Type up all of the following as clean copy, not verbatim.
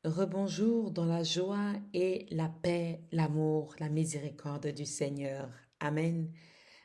Rebonjour dans la joie et la paix, l'amour, la miséricorde du Seigneur. Amen.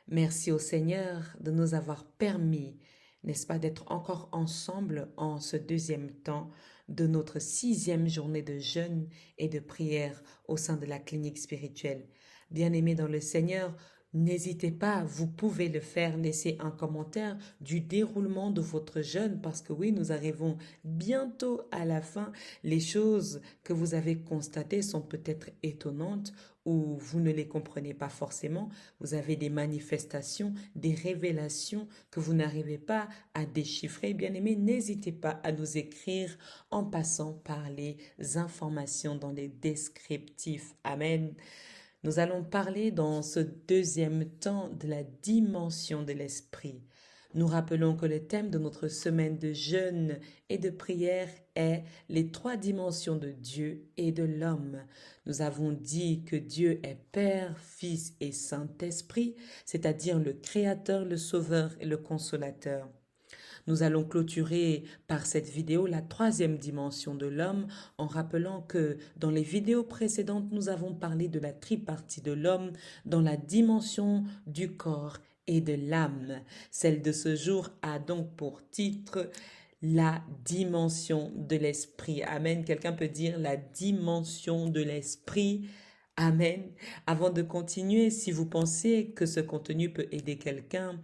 Merci au Seigneur de nous avoir permis, n'est-ce pas, d'être encore ensemble en ce deuxième temps de notre 6e journée de jeûne et de prière au sein de la clinique spirituelle. Bien-aimés dans le Seigneur, n'hésitez pas, vous pouvez le faire, laisser un commentaire du déroulement de votre jeûne parce que oui, nous arrivons bientôt à la fin. Les choses que vous avez constatées sont peut-être étonnantes ou vous ne les comprenez pas forcément. Vous avez des manifestations, des révélations que vous n'arrivez pas à déchiffrer. Bien-aimés, n'hésitez pas à nous écrire en passant par les informations dans les descriptifs. Amen. Nous allons parler dans ce deuxième temps de la dimension de l'esprit. Nous rappelons que le thème de notre semaine de jeûne et de prière est les 3 dimensions de Dieu et de l'homme. Nous avons dit que Dieu est Père, Fils et Saint-Esprit, c'est-à-dire le Créateur, le Sauveur et le Consolateur. Nous allons clôturer par cette vidéo la 3e dimension de l'homme en rappelant que dans les vidéos précédentes, nous avons parlé de la tripartie de l'homme dans la dimension du corps et de l'âme. Celle de ce jour a donc pour titre la dimension de l'esprit. Amen. Quelqu'un peut dire la dimension de l'esprit. Amen. Avant de continuer, si vous pensez que ce contenu peut aider quelqu'un,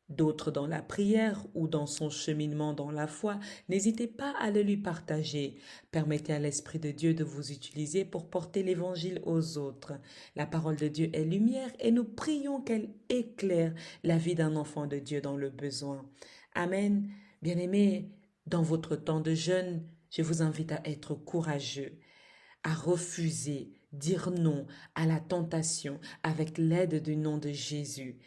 d'autres dans la prière ou dans son cheminement dans la foi, n'hésitez pas à le lui partager. Permettez à l'Esprit de Dieu de vous utiliser pour porter l'Évangile aux autres. La parole de Dieu est lumière et nous prions qu'elle éclaire la vie d'un enfant de Dieu dans le besoin. Amen. Bien-aimés, dans votre temps de jeûne, je vous invite à être courageux, à refuser, dire non à la tentation avec l'aide du nom de Jésus.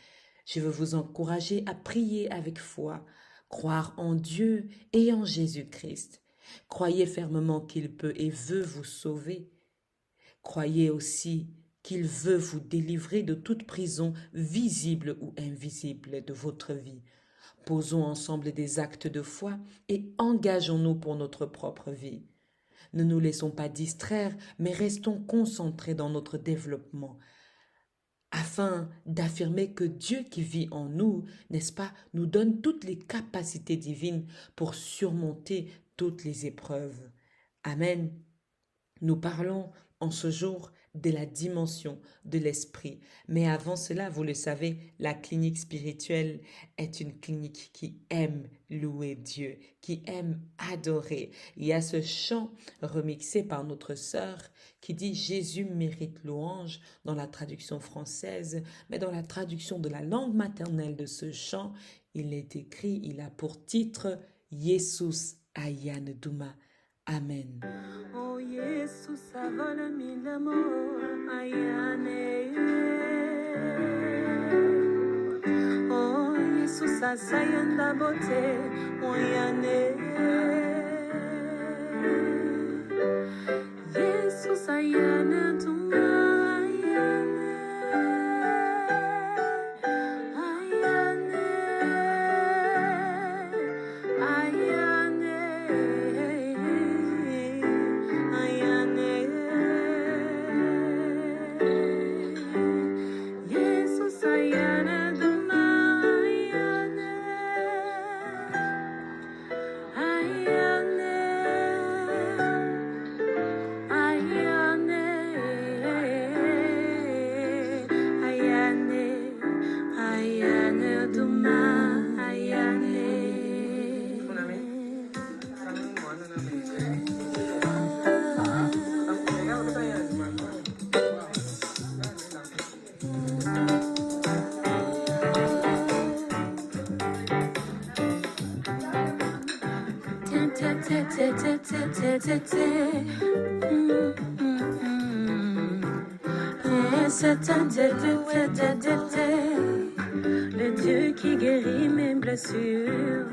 Je veux vous encourager à prier avec foi, croire en Dieu et en Jésus-Christ. Croyez fermement qu'il peut et veut vous sauver. Croyez aussi qu'il veut vous délivrer de toute prison visible ou invisible de votre vie. Posons ensemble des actes de foi et engageons-nous pour notre propre vie. Ne nous laissons pas distraire, mais restons concentrés dans notre développement, afin d'affirmer que Dieu qui vit en nous, n'est-ce pas, nous donne toutes les capacités divines pour surmonter toutes les épreuves. Amen. Nous parlons en ce jour de la dimension de l'esprit. Mais avant cela, vous le savez, la clinique spirituelle est une clinique qui aime louer Dieu, qui aime adorer. Il y a ce chant remixé par notre sœur qui dit « Jésus mérite louange » dans la traduction française, mais dans la traduction de la langue maternelle de ce chant, il est écrit, il a pour titre « Jesus Ayan Duma ». Amen. Oh Jesus, avala milamo ayane. Oh Jesus, asayanda bote oyane. Jesus ayane tuma ayane. Ayane. Ayane. Ayane. Jesus ayane duma ayane. Ayane. Ayane. Ayane. Ayane duma ayane. Le Dieu qui guérit mes blessures,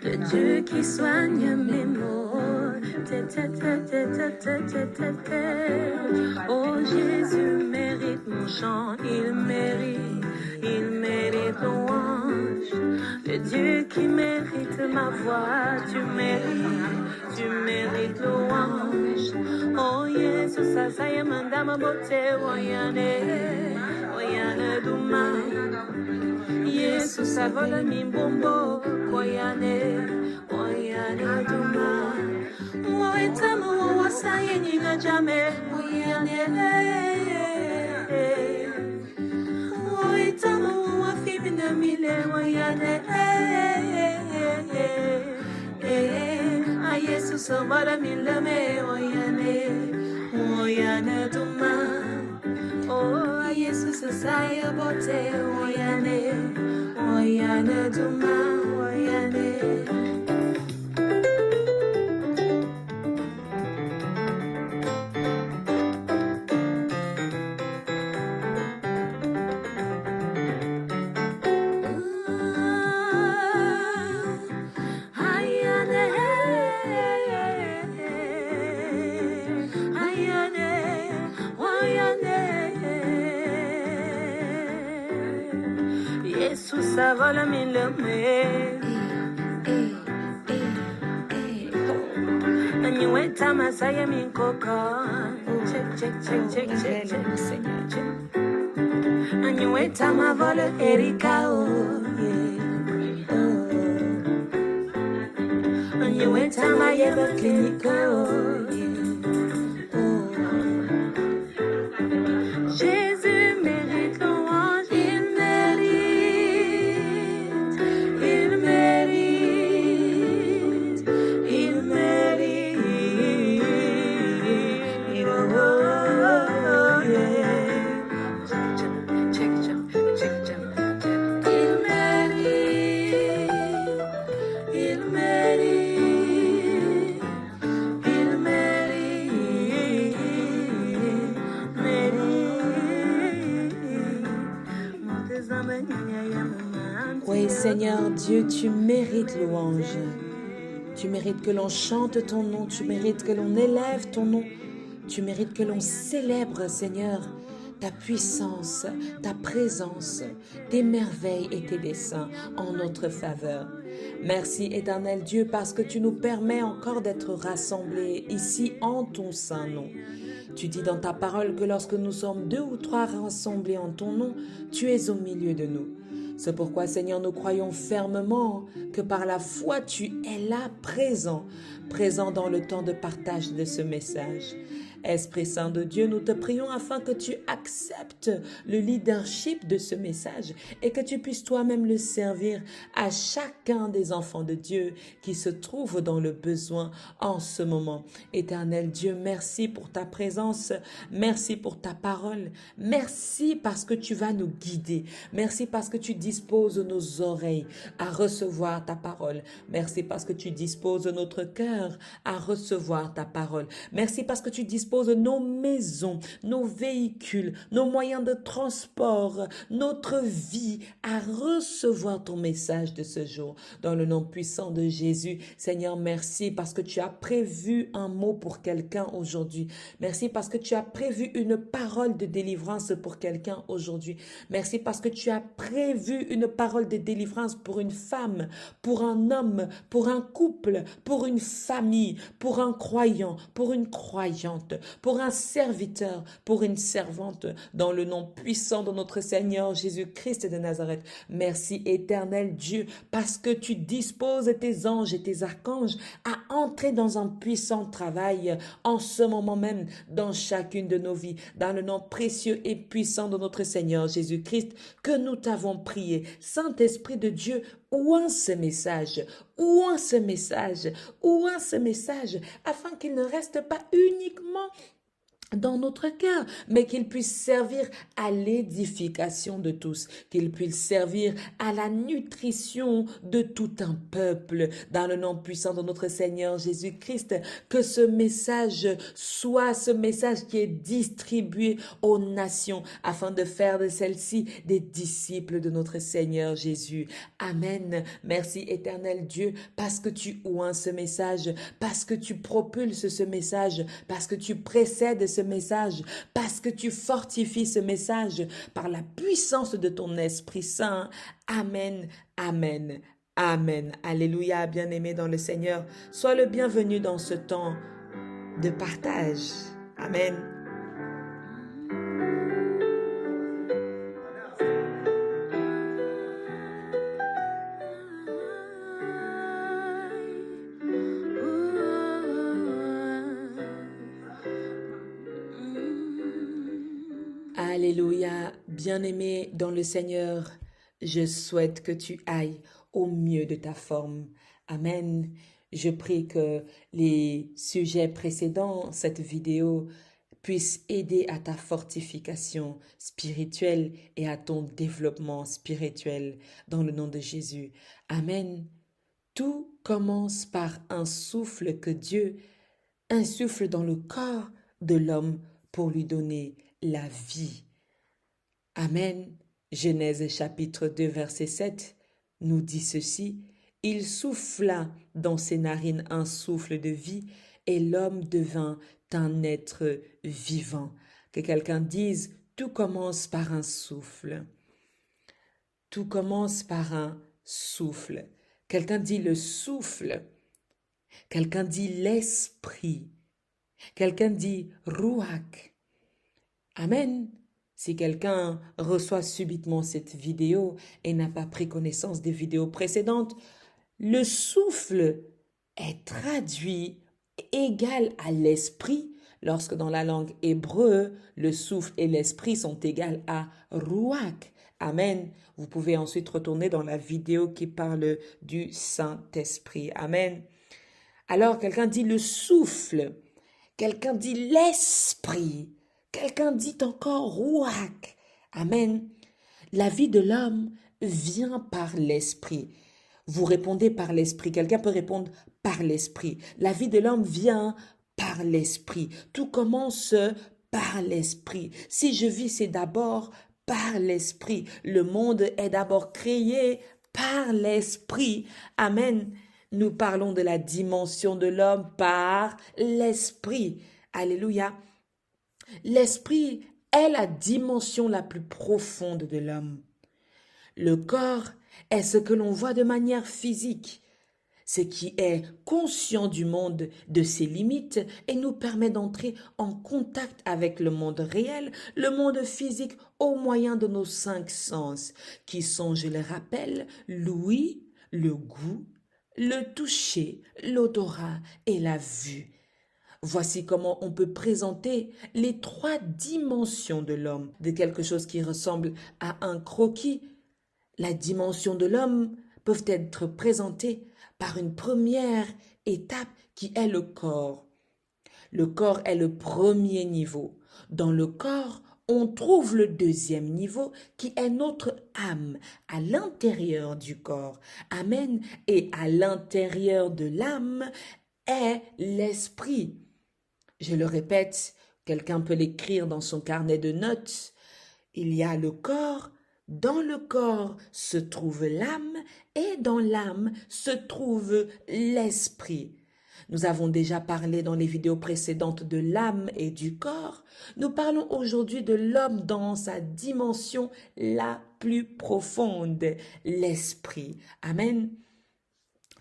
le Dieu qui soigne mes maux. Oh Jésus mérite mon chant, il mérite louange. Le Dieu qui mérite ma voix, tu mérites louange. Oh Jésus, ça y est, madame beauté, oyane duma. Jésus, ça vole mi bombo, oyane duma. Moetama wawasa yenyinga jame, oyane. Moetama wafimina mile, oyane. Yesu sabara milame oyane duma. Oh Yesu saya bote oyane duma oyane. Jesus, avala mi lame. Anyueta masaya mi koko. Check. Anyueta ma vola Erika Anyueta ma yeba clinico. Jésus mérite louange, il mérite. Oh, yeah. Check. Il mérite. Oui, Seigneur Dieu, tu mérites louange. Tu mérites que l'on chante ton nom, tu mérites que l'on élève ton nom, tu mérites que l'on célèbre, Seigneur, ta puissance, ta présence, tes merveilles et tes desseins en notre faveur. Merci, Éternel Dieu, parce que tu nous permets encore d'être rassemblés ici en ton saint nom. Tu dis dans ta parole que lorsque nous sommes 2 ou 3 rassemblés en ton nom, tu es au milieu de nous. C'est pourquoi, Seigneur, nous croyons fermement que par la foi, tu es là présent dans le temps de partage de ce message. Esprit Saint de Dieu, nous te prions afin que tu acceptes le leadership de ce message et que tu puisses toi-même le servir à chacun des enfants de Dieu qui se trouvent dans le besoin en ce moment. Éternel Dieu, merci pour ta présence, merci pour ta parole, merci parce que tu vas nous guider, merci parce que tu disposes nos oreilles à recevoir ta parole, merci parce que tu disposes notre cœur à recevoir ta parole, merci parce que tu disposes nos maisons, nos véhicules, nos moyens de transport, notre vie à recevoir ton message de ce jour. Dans le nom puissant de Jésus, Seigneur, merci parce que tu as prévu un mot pour quelqu'un aujourd'hui. Merci parce que tu as prévu une parole de délivrance pour quelqu'un aujourd'hui. Merci parce que tu as prévu une parole de délivrance pour une femme, pour un homme, pour un couple, pour une famille, pour un croyant, pour une croyante, pour un serviteur, pour une servante, dans le nom puissant de notre Seigneur Jésus-Christ de Nazareth. Merci éternel Dieu, parce que tu disposes tes anges et tes archanges à entrer dans un puissant travail en ce moment même dans chacune de nos vies, dans le nom précieux et puissant de notre Seigneur Jésus-Christ que nous t'avons prié. Saint-Esprit de Dieu, ouin ce message, afin qu'il ne reste pas uniquement dans notre cœur, mais qu'il puisse servir à l'édification de tous, qu'il puisse servir à la nutrition de tout un peuple, dans le nom puissant de notre Seigneur Jésus-Christ, que ce message soit ce message qui est distribué aux nations, afin de faire de celles-ci des disciples de notre Seigneur Jésus. Amen. Merci éternel Dieu, parce que tu oins ce message, parce que tu propulses ce message, parce que tu précèdes ce message, parce que tu fortifies ce message par la puissance de ton Esprit Saint. Amen, amen, Amen. Alléluia, bien-aimé dans le Seigneur. Sois le bienvenu dans ce temps de partage. Amen. Alléluia, bien-aimé dans le Seigneur, je souhaite que tu ailles au mieux de ta forme. Amen. Je prie que les sujets précédents, cette vidéo, puissent aider à ta fortification spirituelle et à ton développement spirituel dans le nom de Jésus. Amen. Tout commence par un souffle que Dieu insuffle dans le corps de l'homme pour lui donner la vie. Amen. Genèse chapitre 2 verset 7 nous dit ceci. Il souffla dans ses narines un souffle de vie et l'homme devint un être vivant. Que quelqu'un dise, tout commence par un souffle. Tout commence par un souffle. Quelqu'un dit le souffle. Quelqu'un dit l'esprit. Quelqu'un dit ruach. Amen. Si quelqu'un reçoit subitement cette vidéo et n'a pas pris connaissance des vidéos précédentes, le souffle est traduit égal à l'esprit, lorsque dans la langue hébreu, le souffle et l'esprit sont égales à ruach. Amen. Vous pouvez ensuite retourner dans la vidéo qui parle du Saint-Esprit. Amen. Alors, quelqu'un dit le souffle, quelqu'un dit l'esprit, quelqu'un dit encore ruach. Amen. La vie de l'homme vient par l'esprit. Vous répondez par l'esprit. Quelqu'un peut répondre par l'esprit. La vie de l'homme vient par l'esprit. Tout commence par l'esprit. Si je vis, c'est d'abord par l'esprit. Le monde est d'abord créé par l'esprit. Amen. Nous parlons de la dimension de l'homme par l'esprit. Alléluia. L'esprit est la dimension la plus profonde de l'homme. Le corps est ce que l'on voit de manière physique, ce qui est conscient du monde, de ses limites et nous permet d'entrer en contact avec le monde réel, le monde physique au moyen de nos 5 sens, qui sont, je le rappelle, l'ouïe, le goût, le toucher, l'odorat et la vue. Voici comment on peut présenter les 3 dimensions de l'homme, de quelque chose qui ressemble à un croquis. La dimension de l'homme peuvent être présentées par une première étape qui est le corps. Le corps est le premier niveau. Dans le corps, on trouve le deuxième niveau qui est notre âme à l'intérieur du corps. Amen. Et à l'intérieur de l'âme est l'esprit. Je le répète, quelqu'un peut l'écrire dans son carnet de notes. Il y a le corps. Dans le corps se trouve l'âme et dans l'âme se trouve l'esprit. Nous avons déjà parlé dans les vidéos précédentes de l'âme et du corps. Nous parlons aujourd'hui de l'homme dans sa dimension la plus profonde, l'esprit. Amen.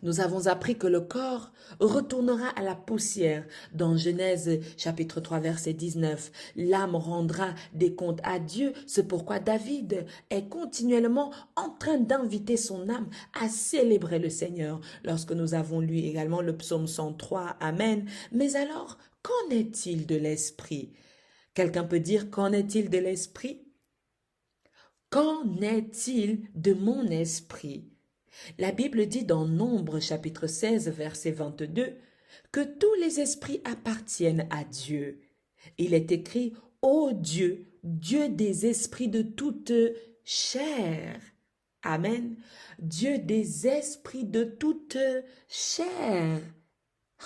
Nous avons appris que le corps retournera à la poussière. Dans Genèse chapitre 3 verset 19, l'âme rendra des comptes à Dieu. C'est pourquoi David est continuellement en train d'inviter son âme à célébrer le Seigneur. Lorsque nous avons lu également le psaume 103, Amen. Mais alors, qu'en est-il de l'esprit? Quelqu'un peut dire, qu'en est-il de l'esprit? Qu'en est-il de mon esprit? La Bible dit dans Nombre chapitre 16 verset 22 que tous les esprits appartiennent à Dieu. Il est écrit « Ô Dieu, Dieu des esprits de toute chair ». Amen. Dieu des esprits de toute chair.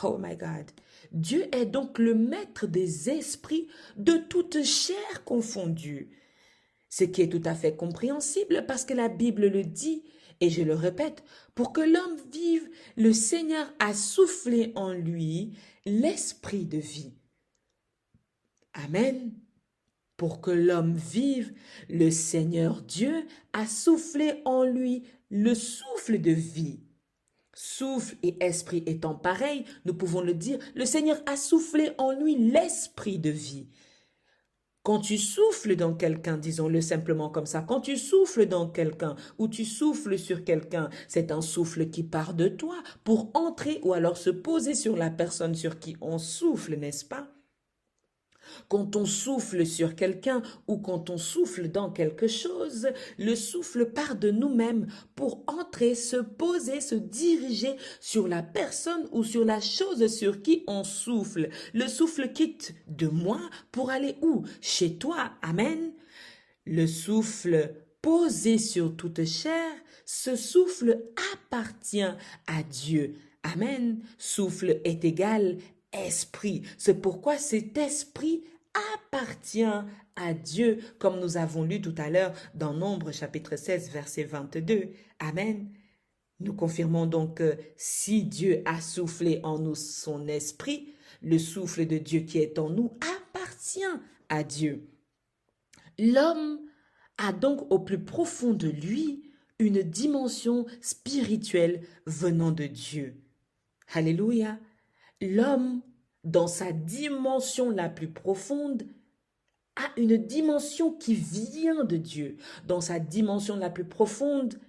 Oh my God. Dieu est donc le maître des esprits de toute chair confondue. Ce qui est tout à fait compréhensible parce que la Bible le dit. Et je le répète, pour que l'homme vive, le Seigneur a soufflé en lui l'esprit de vie. Amen. Pour que l'homme vive, le Seigneur Dieu a soufflé en lui le souffle de vie. Souffle et esprit étant pareils, nous pouvons le dire, le Seigneur a soufflé en lui l'esprit de vie. Quand tu souffles dans quelqu'un, disons-le simplement comme ça, quand tu souffles dans quelqu'un ou tu souffles sur quelqu'un, c'est un souffle qui part de toi pour entrer ou alors se poser sur la personne sur qui on souffle, n'est-ce pas? Quand on souffle sur quelqu'un ou quand on souffle dans quelque chose, le souffle part de nous-mêmes pour entrer, se poser, se diriger sur la personne ou sur la chose sur qui on souffle. Le souffle quitte de moi pour aller où? Chez toi. Amen. Le souffle posé sur toute chair, ce souffle appartient à Dieu. Amen. Souffle est égal esprit. C'est pourquoi cet esprit appartient à Dieu, comme nous avons lu tout à l'heure dans Nombre chapitre 16, verset 22. Amen. Nous confirmons donc que si Dieu a soufflé en nous son esprit, le souffle de Dieu qui est en nous appartient à Dieu. L'homme a donc au plus profond de lui une dimension spirituelle venant de Dieu. Alléluia. L'homme, dans sa dimension la plus profonde, a une dimension qui vient de Dieu. Dans sa dimension la plus profonde,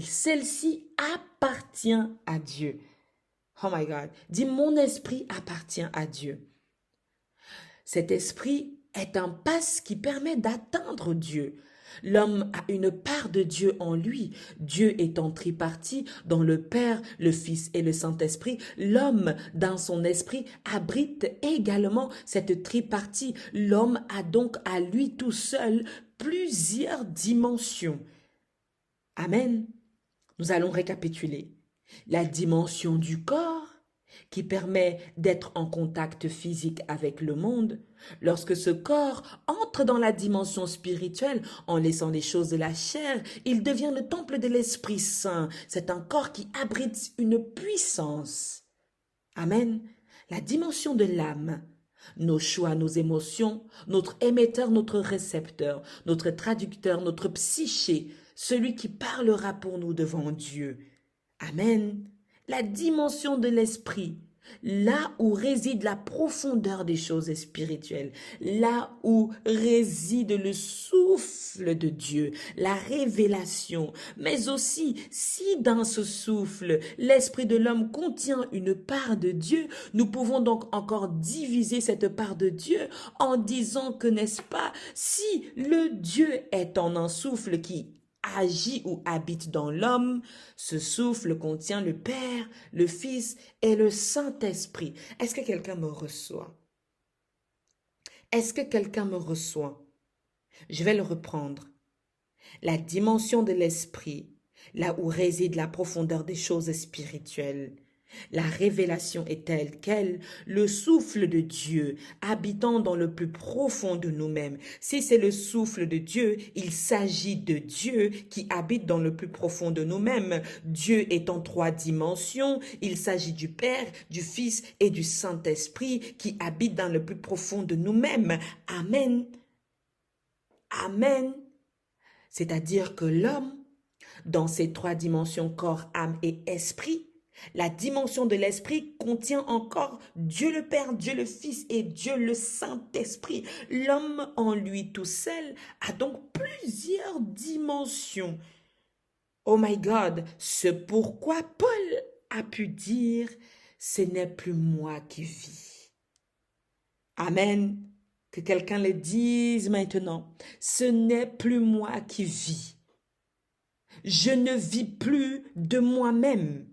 celle-ci appartient à Dieu. Oh my God. Dis, mon esprit appartient à Dieu. Cet esprit est un passe qui permet d'atteindre Dieu. L'homme a une part de Dieu en lui. Dieu étant tripartit dans le Père, le Fils et le Saint-Esprit. L'homme, dans son esprit, abrite également cette tripartie. L'homme a donc à lui tout seul plusieurs dimensions. Amen. Nous allons récapituler. La dimension du corps, qui permet d'être en contact physique avec le monde. Lorsque ce corps entre dans la dimension spirituelle en laissant les choses de la chair, il devient le temple de l'Esprit Saint. C'est un corps qui abrite une puissance. Amen. La dimension de l'âme, nos choix, nos émotions, notre émetteur, notre récepteur, notre traducteur, notre psyché, celui qui parlera pour nous devant Dieu. Amen. La dimension de l'esprit, là où réside la profondeur des choses spirituelles, là où réside le souffle de Dieu, la révélation, mais aussi si dans ce souffle, l'esprit de l'homme contient une part de Dieu, nous pouvons donc encore diviser cette part de Dieu en disant que, n'est-ce pas, si le Dieu est en un souffle qui agit ou habite dans l'homme, ce souffle contient le Père, le Fils et le Saint-Esprit. Est-ce que quelqu'un me reçoit? Est-ce que quelqu'un me reçoit? Je vais le reprendre. La dimension de l'esprit, là où réside la profondeur des choses spirituelles. La révélation est telle qu'elle, le souffle de Dieu, habitant dans le plus profond de nous-mêmes. Si c'est le souffle de Dieu, il s'agit de Dieu qui habite dans le plus profond de nous-mêmes. Dieu est en 3 dimensions. Il s'agit du Père, du Fils et du Saint-Esprit qui habitent dans le plus profond de nous-mêmes. Amen. Amen. C'est-à-dire que l'homme, dans ces 3 dimensions, corps, âme et esprit, la dimension de l'esprit contient encore Dieu le Père, Dieu le Fils et Dieu le Saint-Esprit. L'homme en lui tout seul a donc plusieurs dimensions. Oh my God, c'est pourquoi Paul a pu dire « Ce n'est plus moi qui vis ». Amen. Que quelqu'un le dise maintenant. Ce n'est plus moi qui vis. Je ne vis plus de moi-même.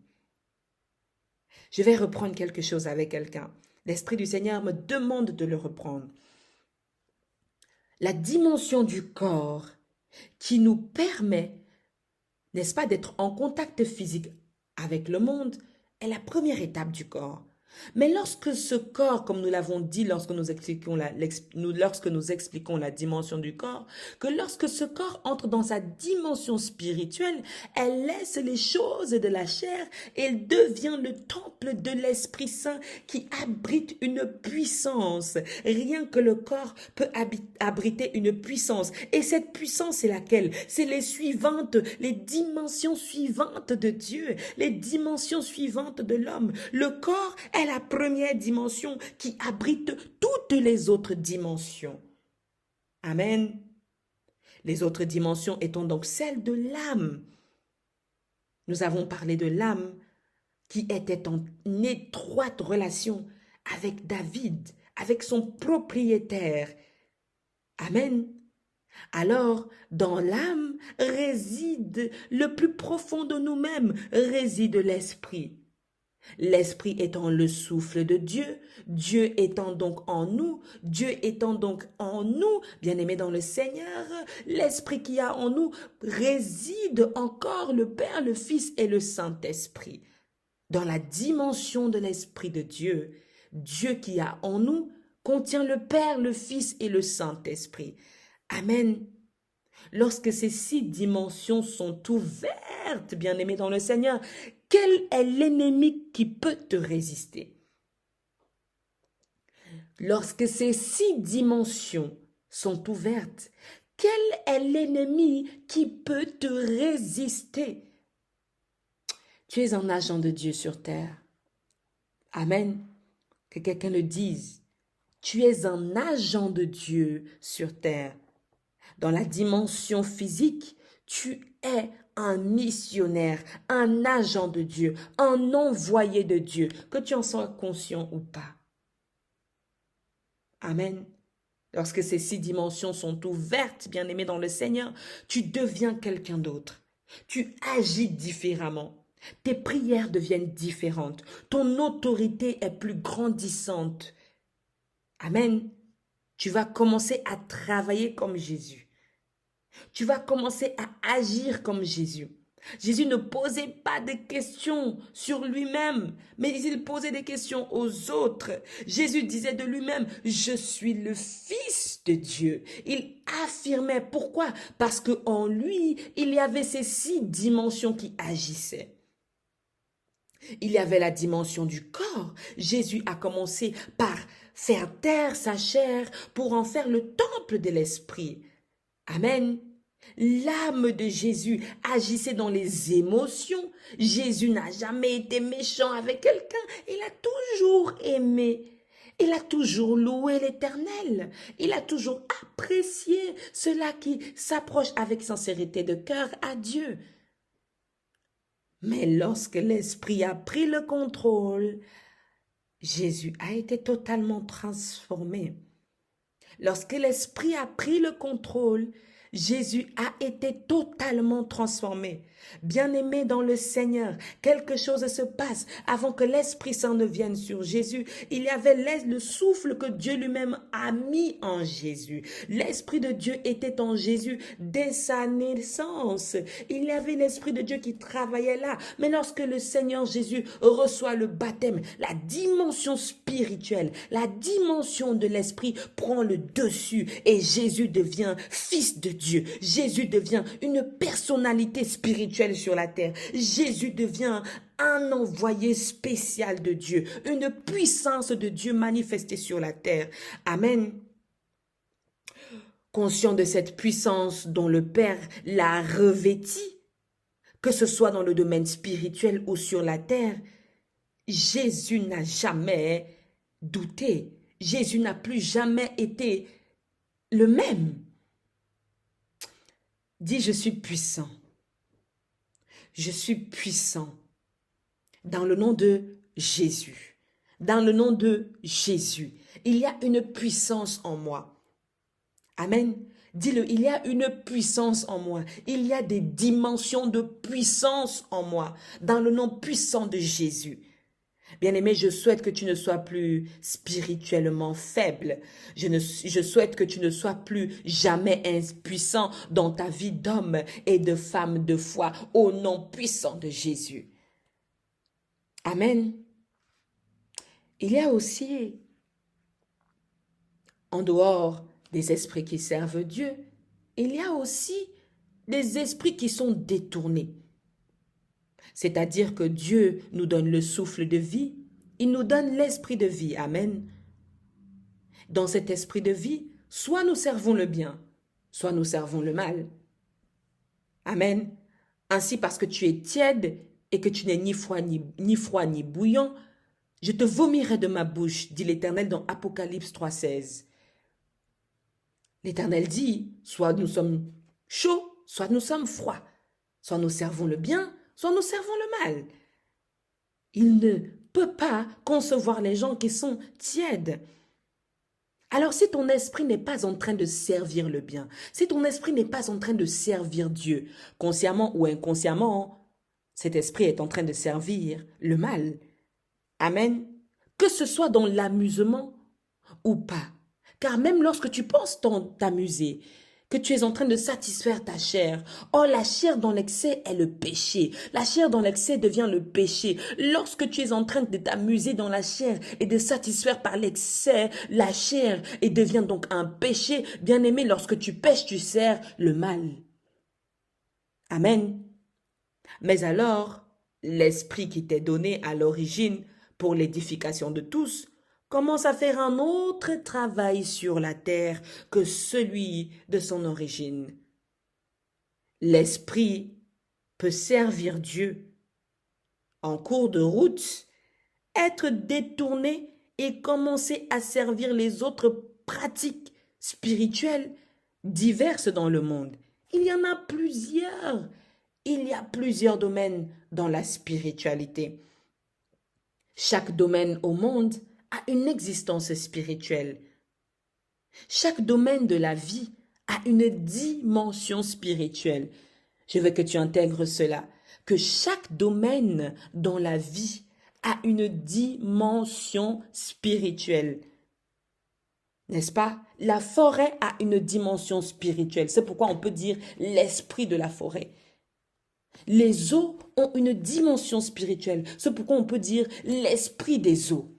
Je vais reprendre quelque chose avec quelqu'un. L'Esprit du Seigneur me demande de le reprendre. La dimension du corps qui nous permet, n'est-ce pas, d'être en contact physique avec le monde est la première étape du corps. Mais lorsque ce corps, comme nous l'avons dit lorsque nous expliquons la dimension du corps, que lorsque ce corps entre dans sa dimension spirituelle, elle laisse les choses de la chair et elle devient le temple de l'Esprit Saint qui abrite une puissance. Rien que le corps peut abriter une puissance. Et cette puissance, c'est laquelle? C'est les dimensions suivantes de Dieu, les dimensions suivantes de l'homme. Le corps est la première dimension qui abrite toutes les autres dimensions. Amen. Les autres dimensions étant donc celles de l'âme. Nous avons parlé de l'âme qui était en étroite relation avec David, avec son propriétaire. Amen. Alors, dans l'âme réside le plus profond de nous-mêmes, réside l'esprit. L'esprit étant le souffle de Dieu, Dieu étant donc en nous, bien-aimés dans le Seigneur, l'esprit qui a en nous réside encore le Père, le Fils et le Saint-Esprit. Dans la dimension de l'esprit de Dieu, Dieu qui a en nous contient le Père, le Fils et le Saint-Esprit. Amen. Lorsque ces 6 dimensions sont ouvertes, bien-aimés dans le Seigneur, quel est l'ennemi qui peut te résister? Lorsque ces 6 dimensions sont ouvertes, quel est l'ennemi qui peut te résister? Tu es un agent de Dieu sur terre. Amen. Que quelqu'un le dise. Tu es un agent de Dieu sur terre. Dans la dimension physique, tu es un missionnaire, un agent de Dieu, un envoyé de Dieu, que tu en sois conscient ou pas. Amen. Lorsque ces 6 dimensions sont ouvertes, bien-aimés dans le Seigneur, tu deviens quelqu'un d'autre. Tu agis différemment. Tes prières deviennent différentes. Ton autorité est plus grandissante. Amen. Tu vas commencer à travailler comme Jésus. Tu vas commencer à agir comme Jésus. Jésus ne posait pas de questions sur lui-même, mais il posait des questions aux autres. Jésus disait de lui-même, « Je suis le Fils de Dieu ». Il affirmait. Pourquoi? Parce qu'en lui, il y avait ces 6 dimensions qui agissaient. Il y avait la dimension du corps. Jésus a commencé par faire taire sa chair pour en faire le temple de l'esprit. Amen. L'âme de Jésus agissait dans les émotions. Jésus n'a jamais été méchant avec quelqu'un. Il a toujours aimé. Il a toujours loué l'Éternel. Il a toujours apprécié ceux-là qui s'approchent avec sincérité de cœur à Dieu. Mais lorsque l'Esprit a pris le contrôle, Jésus a été totalement transformé. Lorsque l'Esprit a pris le contrôle, Jésus a été totalement transformé. Bien-aimé dans le Seigneur, quelque chose se passe avant que l'Esprit Saint ne vienne sur Jésus. Il y avait le souffle que Dieu lui-même a mis en Jésus. L'Esprit de Dieu était en Jésus dès sa naissance. Il y avait l'Esprit de Dieu qui travaillait là. Mais lorsque le Seigneur Jésus reçoit le baptême, la dimension spirituelle, la dimension de l'Esprit prend le dessus et Jésus devient fils de Dieu. Jésus devient une personnalité spirituelle sur la terre. Jésus devient un envoyé spécial de Dieu, une puissance de Dieu manifestée sur la terre. Amen. Conscient de cette puissance dont le Père l'a revêti, que ce soit dans le domaine spirituel ou sur la terre, Jésus n'a jamais douté. Jésus n'a plus jamais été le même. Dis, je suis puissant. Je suis puissant. Dans le nom de Jésus. Dans le nom de Jésus. Il y a une puissance en moi. Amen. Dis-le, il y a une puissance en moi. Il y a des dimensions de puissance en moi. Dans le nom puissant de Jésus. Bien-aimé, je souhaite que tu ne sois plus spirituellement faible. Je souhaite que tu ne sois plus jamais impuissant dans ta vie d'homme et de femme de foi au nom puissant de Jésus. Amen. il y a aussi, en dehors des esprits qui servent Dieu, il y a aussi des esprits qui sont détournés. C'est-à-dire que Dieu nous donne le souffle de vie, il nous donne l'esprit de vie. Amen. Dans cet esprit de vie, soit nous servons le bien, soit nous servons le mal. Amen. Ainsi, parce que tu es tiède et que tu n'es ni froid ni bouillant, je te vomirai de ma bouche, dit l'Éternel dans Apocalypse 3,16. L'Éternel dit, soit nous sommes chauds, soit nous sommes froids, soit nous servons le bien, soit nous servons le mal. Il ne peut pas concevoir les gens qui sont tièdes. Alors si ton esprit n'est pas en train de servir le bien, si ton esprit n'est pas en train de servir Dieu, consciemment ou inconsciemment, cet esprit est en train de servir le mal. Amen. Que ce soit dans l'amusement ou pas. Car même lorsque tu penses t'amuser, que tu es en train de satisfaire ta chair, oh, la chair dans l'excès est le péché. La chair dans l'excès devient le péché. Lorsque tu es en train de t'amuser dans la chair et de satisfaire par l'excès la chair et devient donc un péché, bien-aimé, lorsque tu pèches, tu sers le mal. Amen. Mais alors, l'esprit qui t'est donné à l'origine pour l'édification de tous commence à faire un autre travail sur la terre que celui de son origine. L'esprit peut servir Dieu en cours de route, être détourné et commencer à servir les autres pratiques spirituelles diverses dans le monde. Il y en a plusieurs. Il y a plusieurs domaines dans la spiritualité. Chaque domaine au monde a une existence spirituelle. Chaque domaine de la vie a une dimension spirituelle. Je veux que tu intègres cela, que chaque domaine dans la vie a une dimension spirituelle. N'est-ce pas? La forêt a une dimension spirituelle. C'est pourquoi on peut dire l'esprit de la forêt. Les eaux ont une dimension spirituelle. C'est pourquoi on peut dire l'esprit des eaux.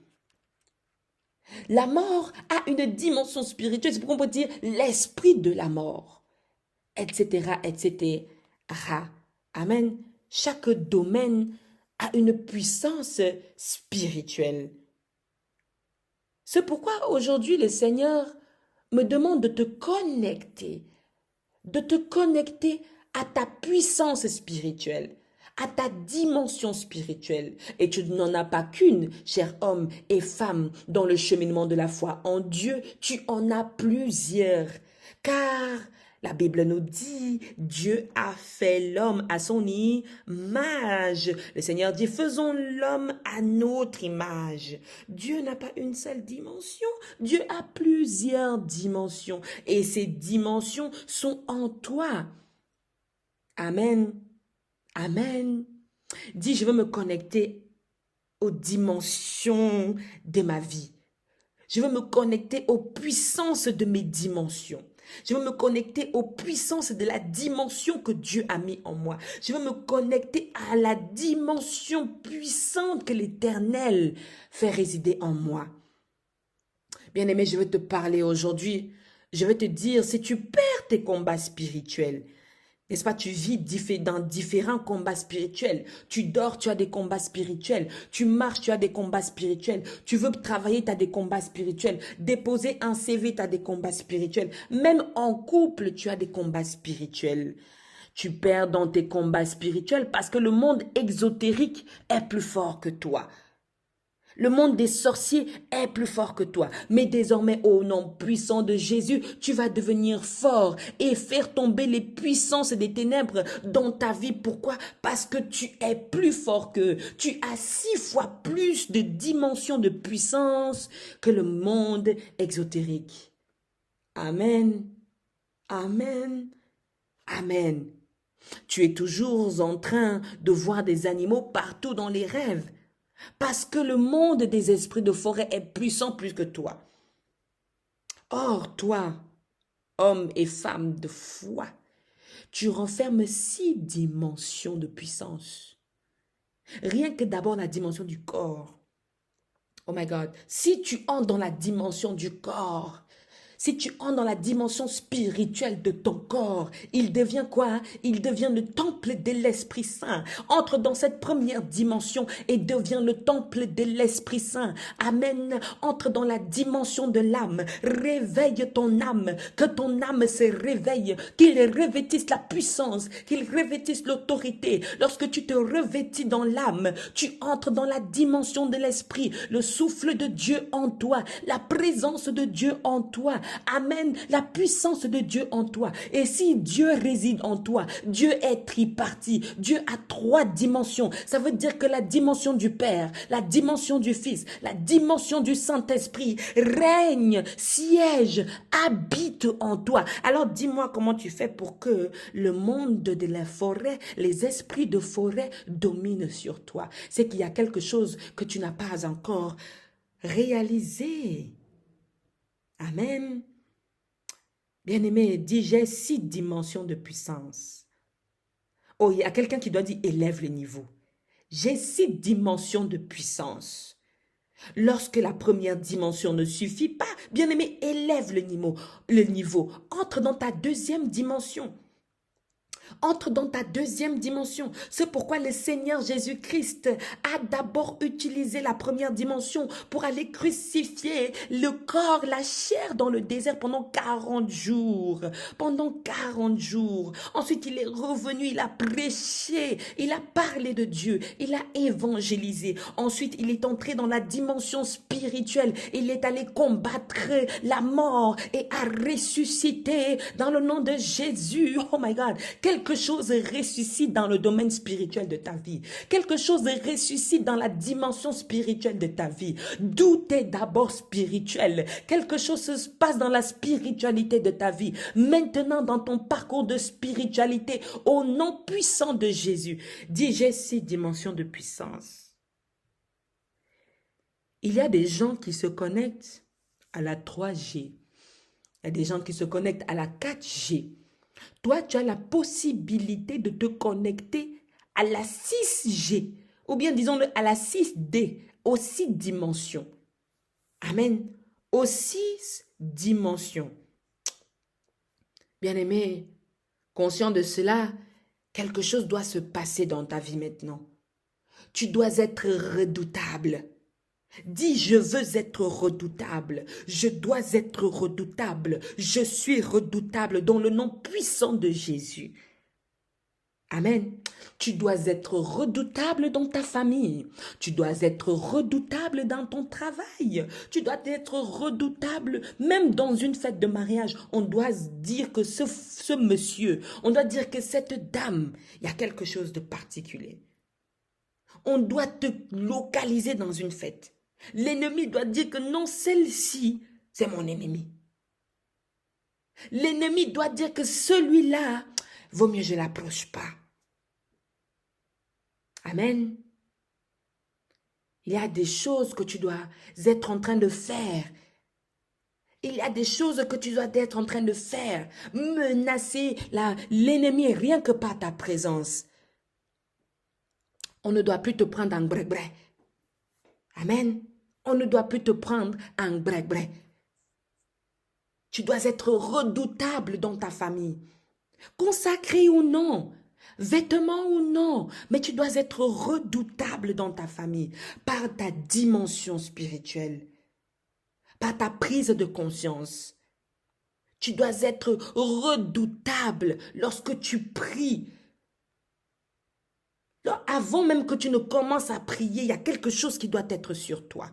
La mort a une dimension spirituelle. C'est pourquoi on peut dire l'esprit de la mort, etc., etc. Amen. Chaque domaine a une puissance spirituelle. C'est pourquoi aujourd'hui le Seigneur me demande de te connecter à ta puissance spirituelle, à ta dimension spirituelle. Et tu n'en as pas qu'une, cher homme et femme, dans le cheminement de la foi en Dieu, tu en as plusieurs. Car la Bible nous dit, Dieu a fait l'homme à son image. Le Seigneur dit, faisons l'homme à notre image. Dieu n'a pas une seule dimension, Dieu a plusieurs dimensions. Et ces dimensions sont en toi. Amen. Amen. Dis, je veux me connecter aux dimensions de ma vie. Je veux me connecter aux puissances de mes dimensions. Je veux me connecter aux puissances de la dimension que Dieu a mis en moi. Je veux me connecter à la dimension puissante que l'Éternel fait résider en moi. Bien-aimé, je veux te parler aujourd'hui. Je veux te dire, si tu perds tes combats spirituels, n'est-ce pas, tu vis dans différents combats spirituels. Tu dors, tu as des combats spirituels. Tu marches, tu as des combats spirituels. Tu veux travailler, tu as des combats spirituels. Déposer un CV, tu as des combats spirituels. Même en couple, tu as des combats spirituels. Tu perds dans tes combats spirituels parce que le monde exotérique est plus fort que toi. Le monde des sorciers est plus fort que toi. Mais désormais, au nom puissant de Jésus, tu vas devenir fort et faire tomber les puissances des ténèbres dans ta vie. Pourquoi? Parce que tu es plus fort qu'eux. Tu as 6 fois plus de dimensions de puissance que le monde exotérique. Amen. Amen. Amen. Tu es toujours en train de voir des animaux partout dans les rêves. Parce que le monde des esprits de forêt est puissant plus que toi. Or, toi, homme et femme de foi, tu renfermes 6 dimensions de puissance. Rien que d'abord la dimension du corps. Oh my God, si tu entres dans la dimension du corps, si tu entres dans la dimension spirituelle de ton corps, il devient quoi? Il devient le temple de l'Esprit Saint. Entre dans cette première dimension et devient le temple de l'Esprit Saint. Amen. Entre dans la dimension de l'âme. Réveille ton âme. Que ton âme se réveille. Qu'il revêtisse la puissance. Qu'il revêtisse l'autorité. Lorsque tu te revêtis dans l'âme, tu entres dans la dimension de l'Esprit. Le souffle de Dieu en toi. La présence de Dieu en toi. Amen. La puissance de Dieu en toi. Et si Dieu réside en toi, Dieu est triparti. Dieu a 3 dimensions. Ça veut dire que la dimension du Père, la dimension du Fils, la dimension du Saint-Esprit règne, siège, habite en toi. Alors dis-moi comment tu fais pour que le monde de la forêt, les esprits de forêt dominent sur toi. C'est qu'il y a quelque chose que tu n'as pas encore réalisé. Amen. Bien-aimé, dis, j'ai 6 dimensions de puissance. Oh, il y a quelqu'un qui doit dire, élève le niveau. J'ai 6 dimensions de puissance. Lorsque la première dimension ne suffit pas, bien-aimé, élève le niveau. Entre dans ta deuxième dimension. Entre dans ta deuxième dimension. C'est pourquoi le Seigneur Jésus-Christ a d'abord utilisé la première dimension pour aller crucifier le corps, la chair dans le désert pendant 40 jours. Pendant 40 jours. Ensuite, il est revenu, il a prêché, il a parlé de Dieu, il a évangélisé. Ensuite, il est entré dans la dimension spirituelle. Il est allé combattre la mort et a ressuscité dans le nom de Jésus. Oh my God. Quelque chose ressuscite dans le domaine spirituel de ta vie. Quelque chose ressuscite dans la dimension spirituelle de ta vie. Tout est d'abord spirituel. Quelque chose se passe dans la spiritualité de ta vie. Maintenant, dans ton parcours de spiritualité, au nom puissant de Jésus, dis, j'ai 6 dimensions de puissance. Il y a des gens qui se connectent à la 3G. Il y a des gens qui se connectent à la 4G. Toi, tu as la possibilité de te connecter à la 6G, ou bien disons-le à la 6D, aux 6 dimensions. Amen. Aux 6 dimensions. Bien-aimé, conscient de cela, quelque chose doit se passer dans ta vie maintenant. Tu dois être redoutable. Dis, je veux être redoutable, je dois être redoutable, je suis redoutable dans le nom puissant de Jésus. Amen. Tu dois être redoutable dans ta famille, tu dois être redoutable dans ton travail, tu dois être redoutable même dans une fête de mariage. On doit dire que ce monsieur, on doit dire que cette dame, il y a quelque chose de particulier. On doit te localiser dans une fête. L'ennemi doit dire que non, celle-ci, c'est mon ennemi. L'ennemi doit dire que celui-là, vaut mieux que je ne l'approche pas. Amen. Il y a des choses que tu dois être en train de faire. Il y a des choses que tu dois être en train de faire. Menacer l'ennemi rien que par ta présence. On ne doit plus te prendre en bré-bré. Amen. On ne doit plus te prendre en bré-bré. Tu dois être redoutable dans ta famille. Consacré ou non, vêtements ou non, mais tu dois être redoutable dans ta famille par ta dimension spirituelle, par ta prise de conscience. Tu dois être redoutable lorsque tu pries. Avant même que tu ne commences à prier, il y a quelque chose qui doit être sur toi.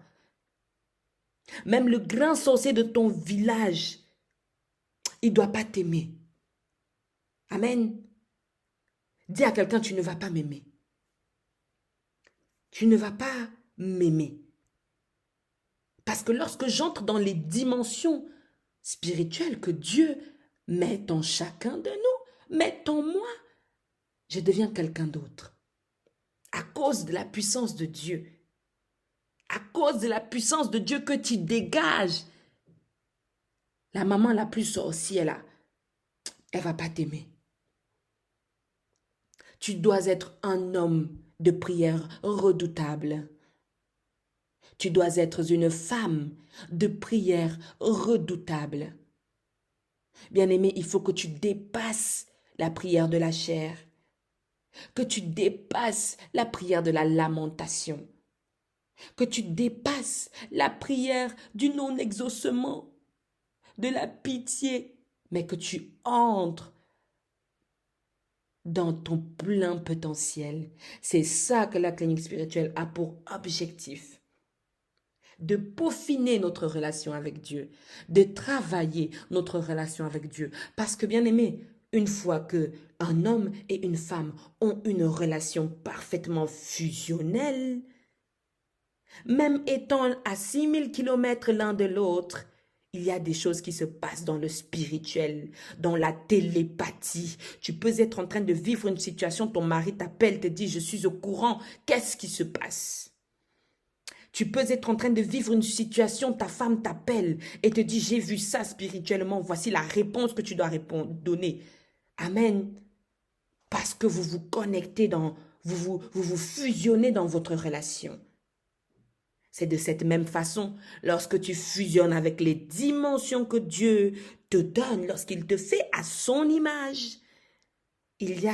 Même le grand sorcier de ton village, il ne doit pas t'aimer. Amen. Dis à quelqu'un, tu ne vas pas m'aimer. Tu ne vas pas m'aimer. Parce que lorsque j'entre dans les dimensions spirituelles que Dieu met en chacun de nous, met en moi, je deviens quelqu'un d'autre. À cause de la puissance de Dieu. À cause de la puissance de Dieu que tu dégages. La maman la plus sorcière là, elle ne va pas t'aimer. Tu dois être un homme de prière redoutable. Tu dois être une femme de prière redoutable. Bien-aimé, il faut que tu dépasses la prière de la chair, que tu dépasses la prière de la lamentation, que tu dépasses la prière du non-exaucement, de la pitié, mais que tu entres dans ton plein potentiel. C'est ça que la clinique spirituelle a pour objectif. De peaufiner notre relation avec Dieu, de travailler notre relation avec Dieu. Parce que, bien aimé, une fois que un homme et une femme ont une relation parfaitement fusionnelle, même étant à 6000 kilomètres l'un de l'autre, il y a des choses qui se passent dans le spirituel, dans la télépathie. Tu peux être en train de vivre une situation, ton mari t'appelle, te dit « je suis au courant », qu'est-ce qui se passe? Tu peux être en train de vivre une situation, ta femme t'appelle et te dit « j'ai vu ça spirituellement, voici la réponse que tu dois donner ». Amen. Parce que vous vous connectez, vous vous fusionnez dans votre relation. C'est de cette même façon, lorsque tu fusionnes avec les dimensions que Dieu te donne, lorsqu'il te fait à son image, il y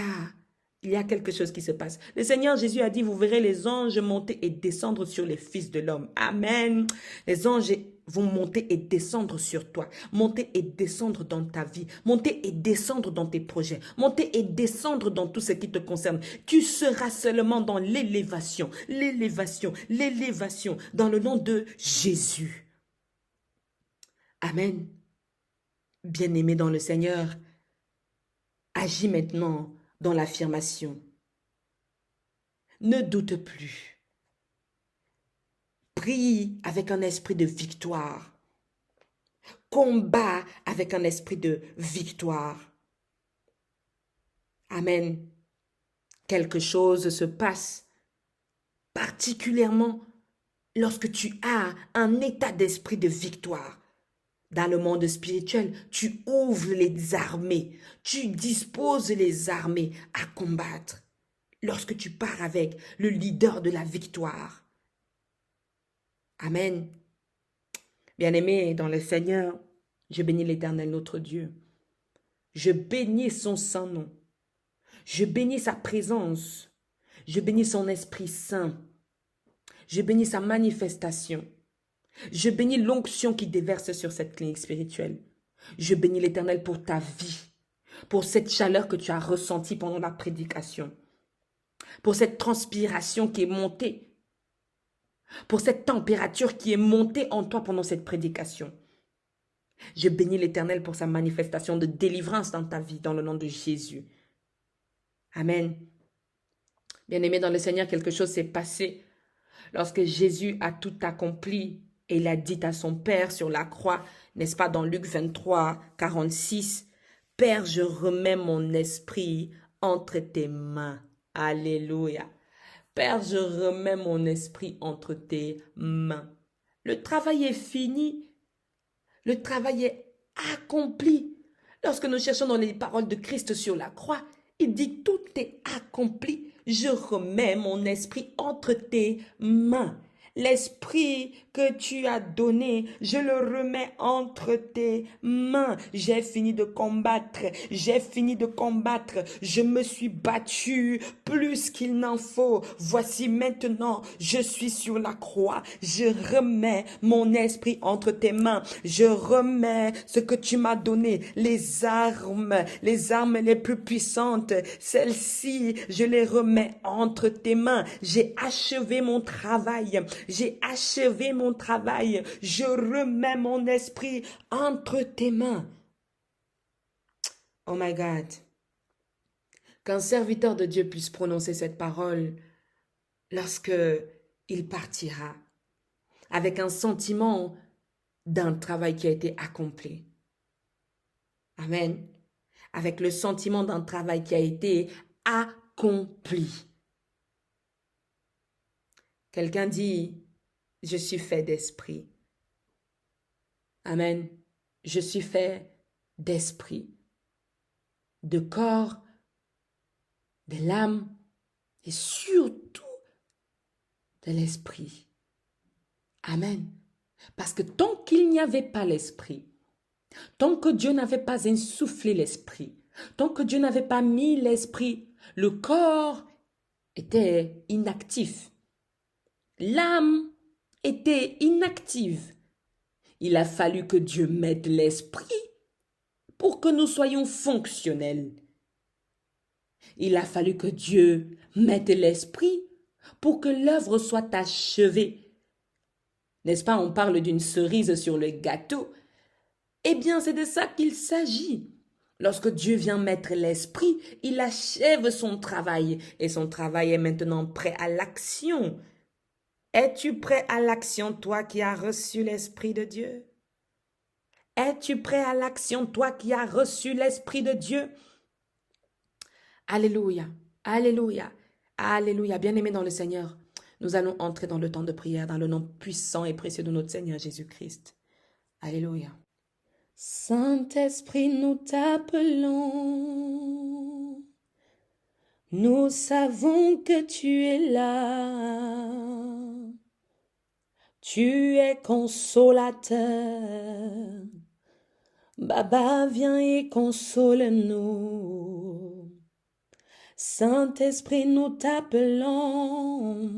a quelque chose qui se passe. Le Seigneur Jésus a dit, vous verrez les anges monter et descendre sur les fils de l'homme. Amen. Les anges vont monter et descendre sur toi, monter et descendre dans ta vie, monter et descendre dans tes projets, monter et descendre dans tout ce qui te concerne. Tu seras seulement dans l'élévation, l'élévation, l'élévation, dans le nom de Jésus. Amen. Bien-aimé dans le Seigneur, agis maintenant dans l'affirmation. Ne doute plus. Prie avec un esprit de victoire. Combat avec un esprit de victoire. Amen. Quelque chose se passe, particulièrement lorsque tu as un état d'esprit de victoire. Dans le monde spirituel, tu ouvres les armées, tu disposes les armées à combattre. Lorsque tu pars avec le leader de la victoire. Amen. Bien-aimé dans le Seigneur, je bénis l'Éternel notre Dieu. Je bénis son saint nom. Je bénis sa présence. Je bénis son Esprit Saint. Je bénis sa manifestation. Je bénis l'onction qui déverse sur cette clinique spirituelle. Je bénis l'Éternel pour ta vie, pour cette chaleur que tu as ressentie pendant la prédication, pour cette transpiration qui est montée, pour cette température qui est montée en toi pendant cette prédication. Je bénis l'Éternel pour sa manifestation de délivrance dans ta vie, dans le nom de Jésus. Amen. Bien-aimé dans le Seigneur, quelque chose s'est passé lorsque Jésus a tout accompli et il a dit à son Père sur la croix, n'est-ce pas dans Luc 23, 46, « Père, je remets mon esprit entre tes mains. » Alléluia. Père, je remets mon esprit entre tes mains. Le travail est fini. Le travail est accompli. Lorsque nous cherchons dans les paroles de Christ sur la croix, il dit tout est accompli. Je remets mon esprit entre tes mains. L'esprit que tu as donné, je le remets entre tes mains. J'ai fini de combattre, j'ai fini de combattre. Je me suis battu plus qu'il n'en faut. Voici maintenant, je suis sur la croix. Je remets mon esprit entre tes mains. Je remets ce que tu m'as donné, les armes les plus puissantes. Celles-ci, je les remets entre tes mains. J'ai achevé mon travail. J'ai achevé mon travail. Je remets mon esprit entre tes mains. Oh my God. Qu'un serviteur de Dieu puisse prononcer cette parole lorsque il partira avec un sentiment d'un travail qui a été accompli. Amen. Avec le sentiment d'un travail qui a été accompli. Quelqu'un dit, je suis fait d'esprit. Amen. Je suis fait d'esprit, de corps, de l'âme et surtout de l'esprit. Amen. Parce que tant qu'il n'y avait pas l'esprit, tant que Dieu n'avait pas insufflé l'esprit, tant que Dieu n'avait pas mis l'esprit, le corps était inactif. L'âme était inactive. Il a fallu que Dieu mette l'esprit pour que nous soyons fonctionnels. Il a fallu que Dieu mette l'esprit pour que l'œuvre soit achevée. N'est-ce pas, on parle d'une cerise sur le gâteau. Eh bien, c'est de ça qu'il s'agit. Lorsque Dieu vient mettre l'esprit, il achève son travail et son travail est maintenant prêt à l'action. Es-tu prêt à l'action, toi qui as reçu l'Esprit de Dieu? Es-tu prêt à l'action, toi qui as reçu l'Esprit de Dieu? Alléluia, alléluia, alléluia. Bien-aimés dans le Seigneur, nous allons entrer dans le temps de prière, dans le nom puissant et précieux de notre Seigneur Jésus-Christ. Alléluia. Saint-Esprit, nous t'appelons. Nous savons que tu es là. Tu es consolateur. Baba, viens et console-nous. Saint-Esprit, nous t'appelons.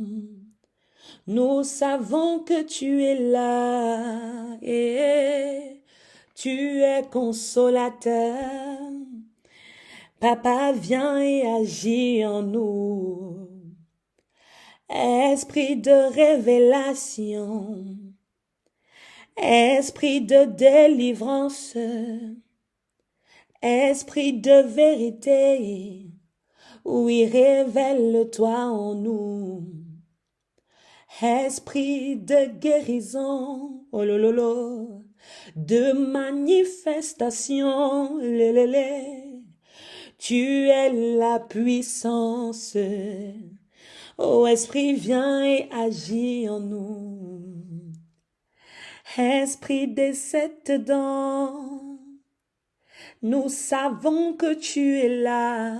Nous savons que tu es là. Et tu es consolateur. Papa, viens et agis en nous. Esprit de révélation, esprit de délivrance, esprit de vérité, oui, révèle-toi en nous. Esprit de guérison, oh lololo, de manifestation, lélélé, tu es la puissance. Oh, Esprit, viens et agis en nous. Esprit des 7 dents, nous savons que tu es là.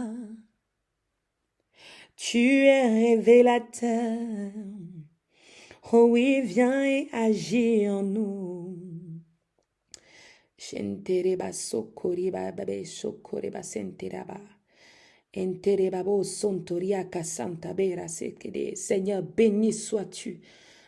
Tu es révélateur. Oh oui, viens et agis en nous. Shentereba sokoriba babe sokoriba senteraba. Seigneur, béni sois-tu.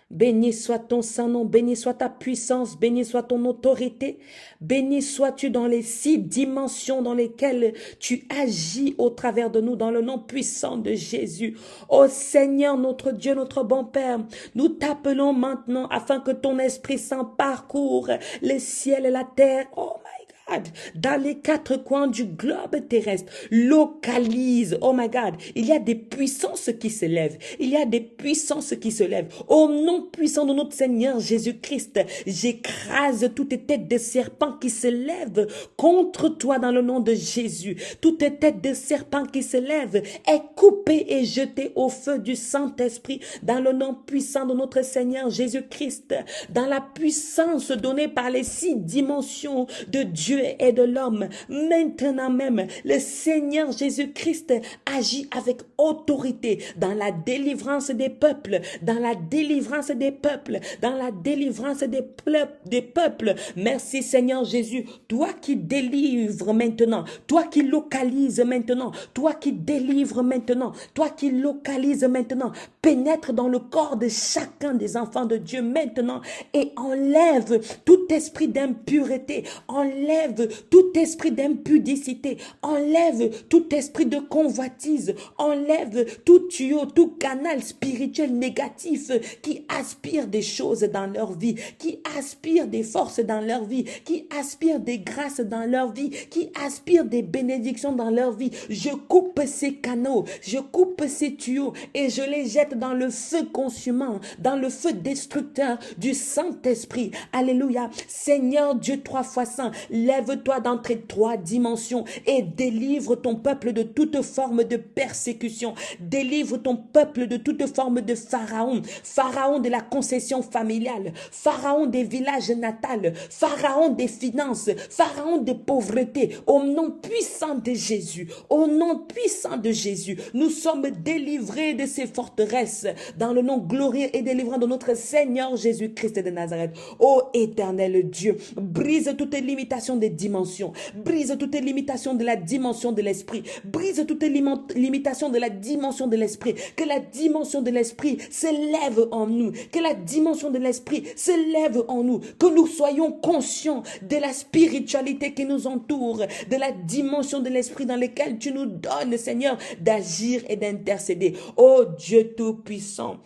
Béni soit ton Saint-Nom, béni soit ta puissance, béni soit ton autorité, béni sois-tu dans les 6 dimensions dans lesquelles tu agis au travers de nous, dans le nom puissant de Jésus. Ô Seigneur, notre Dieu, notre bon Père, nous t'appelons maintenant afin que ton Esprit Saint parcourt les ciels et la terre. Oh my God, dans les 4 coins du globe terrestre, localise, oh my God, il y a des puissances qui se lèvent, il y a des puissances qui se lèvent. Au nom puissant de notre Seigneur Jésus-Christ, j'écrase toutes têtes de serpents qui se lèvent contre toi dans le nom de Jésus. Toute tête de serpent qui se lève est coupée et jetée au feu du Saint-Esprit dans le nom puissant de notre Seigneur Jésus-Christ, dans la puissance donnée par les 6 dimensions de Dieu et de l'homme. Maintenant même, le Seigneur Jésus-Christ agit avec autorité dans la délivrance des peuples, dans la délivrance des peuples, dans la délivrance des peuples. Merci Seigneur Jésus, toi qui délivres maintenant, toi qui localises maintenant, toi qui délivres maintenant, toi qui localises maintenant, pénètre dans le corps de chacun des enfants de Dieu maintenant et enlève tout esprit d'impureté, enlève tout esprit d'impudicité, enlève tout esprit de convoitise, enlève tout tuyau, tout canal spirituel négatif qui aspire des choses dans leur vie, qui aspire des forces dans leur vie, qui aspire des grâces dans leur vie, qui aspire des bénédictions dans leur vie. Je coupe ces canaux, je coupe ces tuyaux et je les jette dans le feu consumant, dans le feu destructeur du Saint-Esprit. Alléluia. Seigneur Dieu 3 fois saint, lève lève-toi dans tes 3 dimensions et délivre ton peuple de toute forme de persécution. Délivre ton peuple de toute forme de pharaon. Pharaon de la concession familiale. Pharaon des villages natals. Pharaon des finances. Pharaon des pauvretés. Au nom puissant de Jésus. Au nom puissant de Jésus. Nous sommes délivrés de ces forteresses. Dans le nom glorieux et délivrant de notre Seigneur Jésus-Christ de Nazareth. Ô éternel Dieu, brise toutes les limitations des dimensions. Brise toutes les limitations de la dimension de l'esprit. Brise toutes les limitations de la dimension de l'esprit. Que la dimension de l'esprit s'élève en nous. Que la dimension de l'esprit s'élève en nous. Que nous soyons conscients de la spiritualité qui nous entoure. De la dimension de l'esprit dans laquelle tu nous donnes, Seigneur, d'agir et d'intercéder. Ô Dieu Tout-Puissant,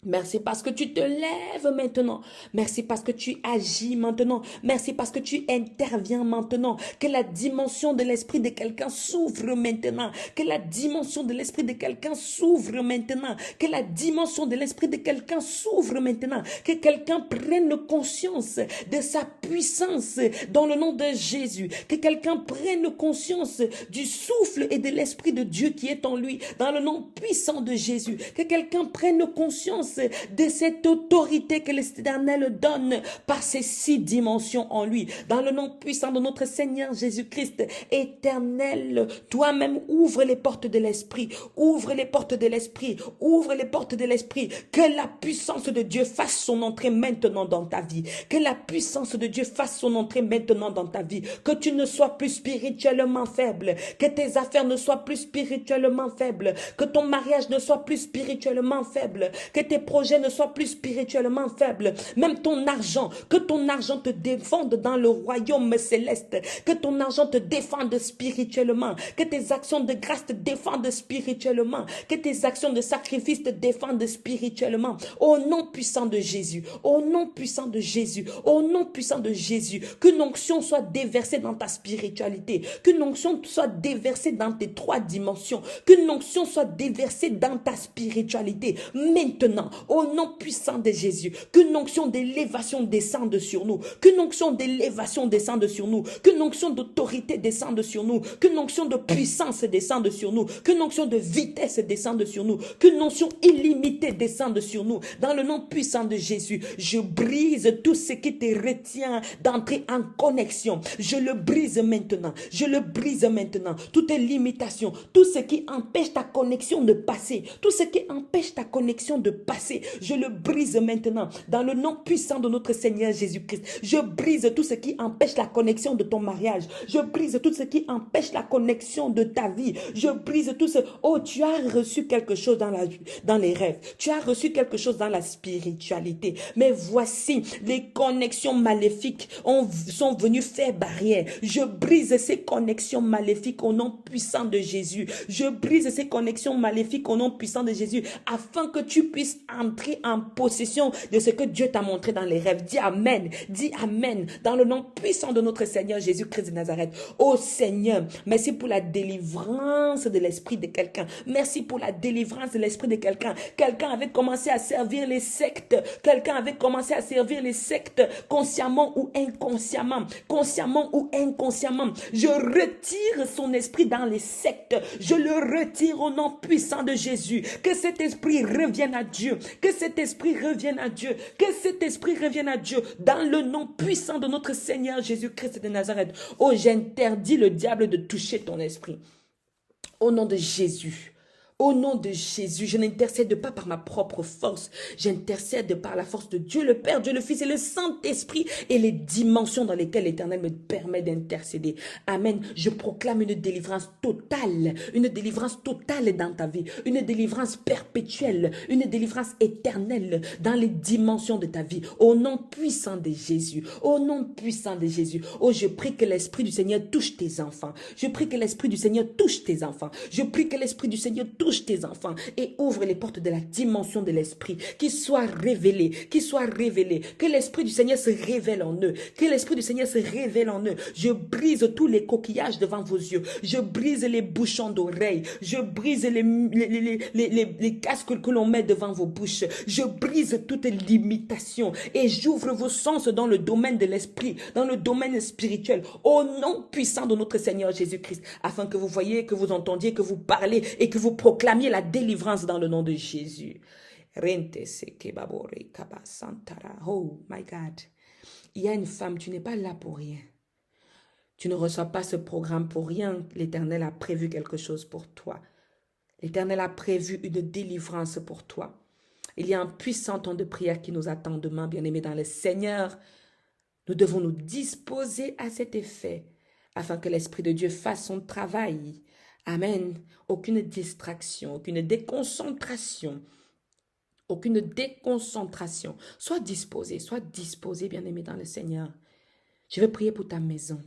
merci parce que tu te lèves maintenant. Merci parce que tu agis maintenant. Merci parce que tu interviens maintenant. Que la dimension de l'esprit de quelqu'un s'ouvre maintenant. Que la dimension de l'esprit de quelqu'un s'ouvre maintenant. Que la dimension de l'esprit de quelqu'un s'ouvre maintenant. Que quelqu'un prenne conscience de sa puissance dans le nom de Jésus. Que quelqu'un prenne conscience du souffle et de l'esprit de Dieu qui est en lui dans le nom puissant de Jésus. Que quelqu'un prenne conscience de cette autorité que l'Éternel donne par ces 6 dimensions en lui. Dans le nom puissant de notre Seigneur Jésus-Christ, Éternel, toi-même ouvre les portes de l'Esprit, ouvre les portes de l'Esprit, ouvre les portes de l'Esprit. Que la puissance de Dieu fasse son entrée maintenant dans ta vie. Que la puissance de Dieu fasse son entrée maintenant dans ta vie. Que tu ne sois plus spirituellement faible, que tes affaires ne soient plus spirituellement faibles, que ton mariage ne soit plus spirituellement faible, que tes projets ne soient plus spirituellement faibles, même ton argent, que ton argent te défende dans le royaume céleste, que ton argent te défende spirituellement, que tes actions de grâce te défendent spirituellement, que tes actions de sacrifice te défendent spirituellement, au nom puissant de Jésus, au nom puissant de Jésus, au nom puissant de Jésus, qu'une onction soit déversée dans ta spiritualité, qu'une onction soit déversée dans tes 3 dimensions, qu'une onction soit déversée dans ta spiritualité, maintenant, au nom puissant de Jésus, qu'une onction d'élévation descende sur nous, qu'une onction d'élévation descende sur nous, qu'une onction d'autorité descende sur nous, qu'une onction de puissance descende sur nous, qu'une onction de vitesse descende sur nous, qu'une onction illimitée descende sur nous, dans le nom puissant de Jésus. Je brise tout ce qui te retient d'entrer en connexion, je le brise maintenant, je le brise maintenant, toutes les limitations, tout ce qui empêche ta connexion de passer, tout ce qui empêche ta connexion de passer, je le brise maintenant dans le nom puissant de notre Seigneur Jésus-Christ. Je brise tout ce qui empêche la connexion de ton mariage. Je brise tout ce qui empêche la connexion de ta vie. Je brise tout ce... Oh, tu as reçu quelque chose dans les rêves. Tu as reçu quelque chose dans la spiritualité. Mais voici, les connexions maléfiques sont venues faire barrière. Je brise ces connexions maléfiques au nom puissant de Jésus. Je brise ces connexions maléfiques au nom puissant de Jésus afin que tu puisses entrer en possession de ce que Dieu t'a montré dans les rêves. Dis Amen, dans le nom puissant de notre Seigneur Jésus-Christ de Nazareth. Oh Seigneur, merci pour la délivrance de l'esprit de quelqu'un. Merci pour la délivrance de l'esprit de quelqu'un. Quelqu'un avait commencé à servir les sectes. Quelqu'un avait commencé à servir les sectes consciemment ou inconsciemment. Consciemment ou inconsciemment. Je retire son esprit dans les sectes. Je le retire au nom puissant de Jésus. Que cet esprit revienne à Dieu. Que cet esprit revienne à Dieu. Que cet esprit revienne à Dieu. Dans le nom puissant de notre Seigneur Jésus-Christ de Nazareth. Oh, j'interdis le diable de toucher ton esprit. Au nom de Jésus. Au nom de Jésus, je n'intercède pas par ma propre force. J'intercède par la force de Dieu le Père, Dieu le Fils et le Saint-Esprit et les dimensions dans lesquelles l'Éternel me permet d'intercéder. Amen. Je proclame une délivrance totale dans ta vie, une délivrance perpétuelle, une délivrance éternelle dans les dimensions de ta vie. Au nom puissant de Jésus, au nom puissant de Jésus. Oh, je prie que l'Esprit du Seigneur touche tes enfants. Je prie que l'Esprit du Seigneur touche tes enfants. Je prie que l'Esprit du Seigneur touche touche tes enfants et ouvre les portes de la dimension de l'esprit, qu'ils soient révélés, que l'esprit du Seigneur se révèle en eux, que l'esprit du Seigneur se révèle en eux. Je brise tous les coquillages devant vos yeux, je brise les bouchons d'oreilles, je brise les casques que l'on met devant vos bouches, je brise toute limitation et j'ouvre vos sens dans le domaine de l'esprit, dans le domaine spirituel, au nom puissant de notre Seigneur Jésus-Christ, afin que vous voyiez, que vous entendiez, que vous parlez et que vous proclamiez la délivrance dans le nom de Jésus. Oh my God. Il y a une femme, tu n'es pas là pour rien. Tu ne reçois pas ce programme pour rien. L'Éternel a prévu quelque chose pour toi. L'Éternel a prévu une délivrance pour toi. Il y a un puissant temps de prière qui nous attend demain, bien-aimés dans le Seigneur. Nous devons nous disposer à cet effet, afin que l'Esprit de Dieu fasse son travail. Amen. Aucune distraction, aucune déconcentration. Aucune déconcentration. Sois disposé, bien-aimé dans le Seigneur. Je vais prier pour ta maison.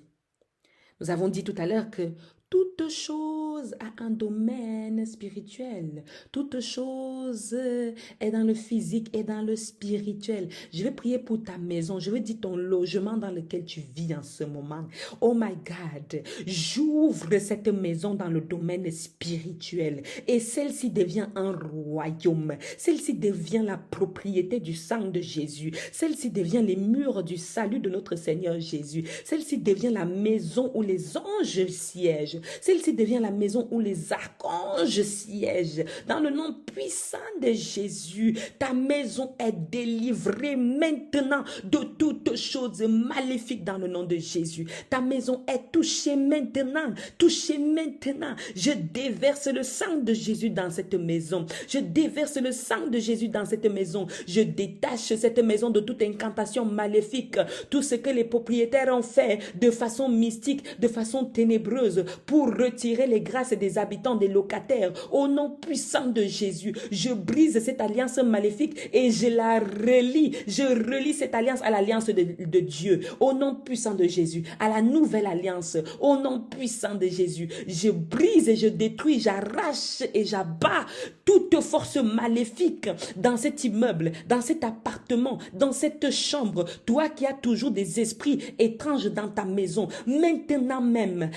Nous avons dit tout à l'heure que toute chose a un domaine spirituel. Toute chose est dans le physique et dans le spirituel. Je vais prier pour ta maison. Je vais dire ton logement dans lequel tu vis en ce moment. Oh my God, j'ouvre cette maison dans le domaine spirituel. Et celle-ci devient un royaume. Celle-ci devient la propriété du sang de Jésus. Celle-ci devient les murs du salut de notre Seigneur Jésus. Celle-ci devient la maison où les anges siègent. Celle-ci devient la maison où les archanges siègent. Dans le nom puissant de Jésus, ta maison est délivrée maintenant de toutes choses maléfiques dans le nom de Jésus. Ta maison est touchée maintenant. Touchée maintenant. Je déverse le sang de Jésus dans cette maison. Je déverse le sang de Jésus dans cette maison. Je détache cette maison de toute incantation maléfique. Tout ce que les propriétaires ont fait de façon mystique, de façon ténébreuse, pour retirer les grâces des habitants, des locataires. Au nom puissant de Jésus, je brise cette alliance maléfique et je la relie. Je relie cette alliance à l'alliance de Dieu. Au nom puissant de Jésus, à la nouvelle alliance. Au nom puissant de Jésus, je brise et je détruis, j'arrache et j'abats toute force maléfique dans cet immeuble, dans cet appartement, dans cette chambre. Toi qui as toujours des esprits étranges dans ta maison, maintenant même,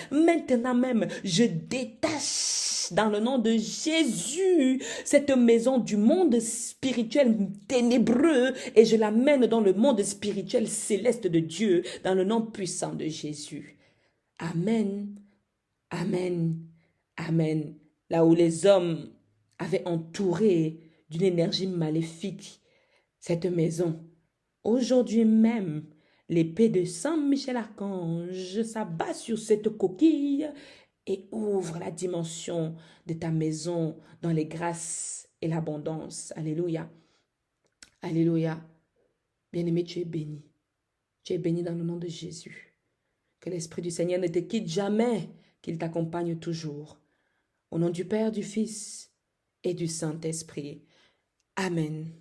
je détache dans le nom de Jésus cette maison du monde spirituel ténébreux et je l'amène dans le monde spirituel céleste de Dieu dans le nom puissant de Jésus. Amen, amen, amen. Là où les hommes avaient entouré d'une énergie maléfique cette maison, aujourd'hui même, l'épée de Saint Michel Archange s'abat sur cette coquille et ouvre la dimension de ta maison dans les grâces et l'abondance. Alléluia. Alléluia. Bien-aimé, tu es béni. Tu es béni dans le nom de Jésus. Que l'Esprit du Seigneur ne te quitte jamais, qu'il t'accompagne toujours. Au nom du Père, du Fils et du Saint-Esprit. Amen.